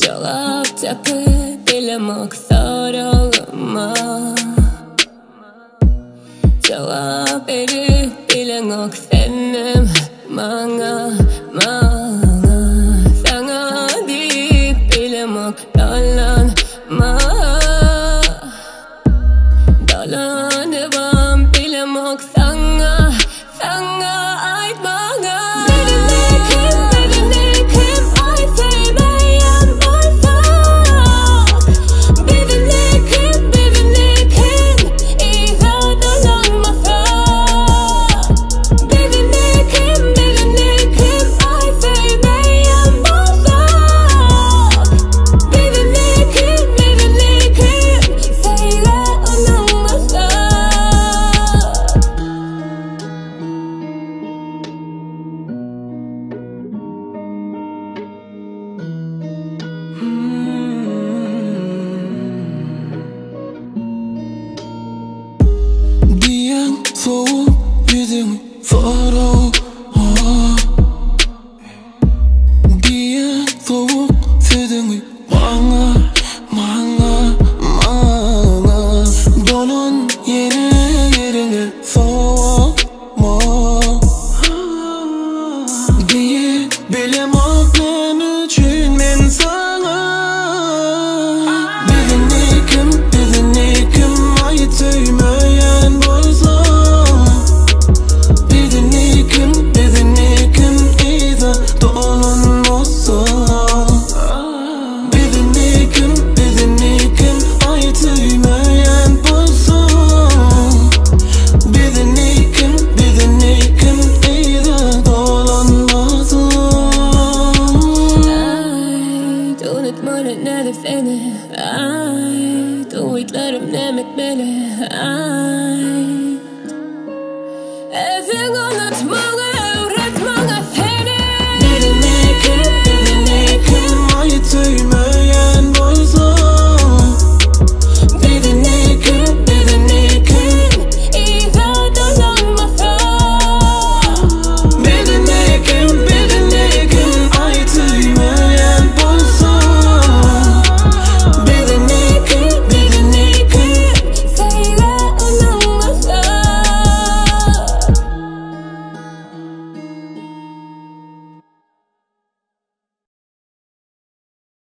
Cevap tapıp bilemek sorağıma Cevap verip bilemek senim Bana Sana deyip bilemek dolanma Dolanıvam bilemek sana ait bana Birini kim ay sevmeyen varsa Birini kim iza dolanmasa Birini kim ay sevmeyen varsa Birini kim sevme olunmasa Diyen soğuk yüzümü soğuk Diyen soğuk sözümü bana Donun yerine soğukma Diye bilemek ne için men sana Birini kim ait sevmeyen bolsa Birini kim iza dolanmasa Birini kim ait sevmeyen bolsa Birini kim iza dolanmasa Unutmadım ne de seni Ay, duyduklarım demek beni Ay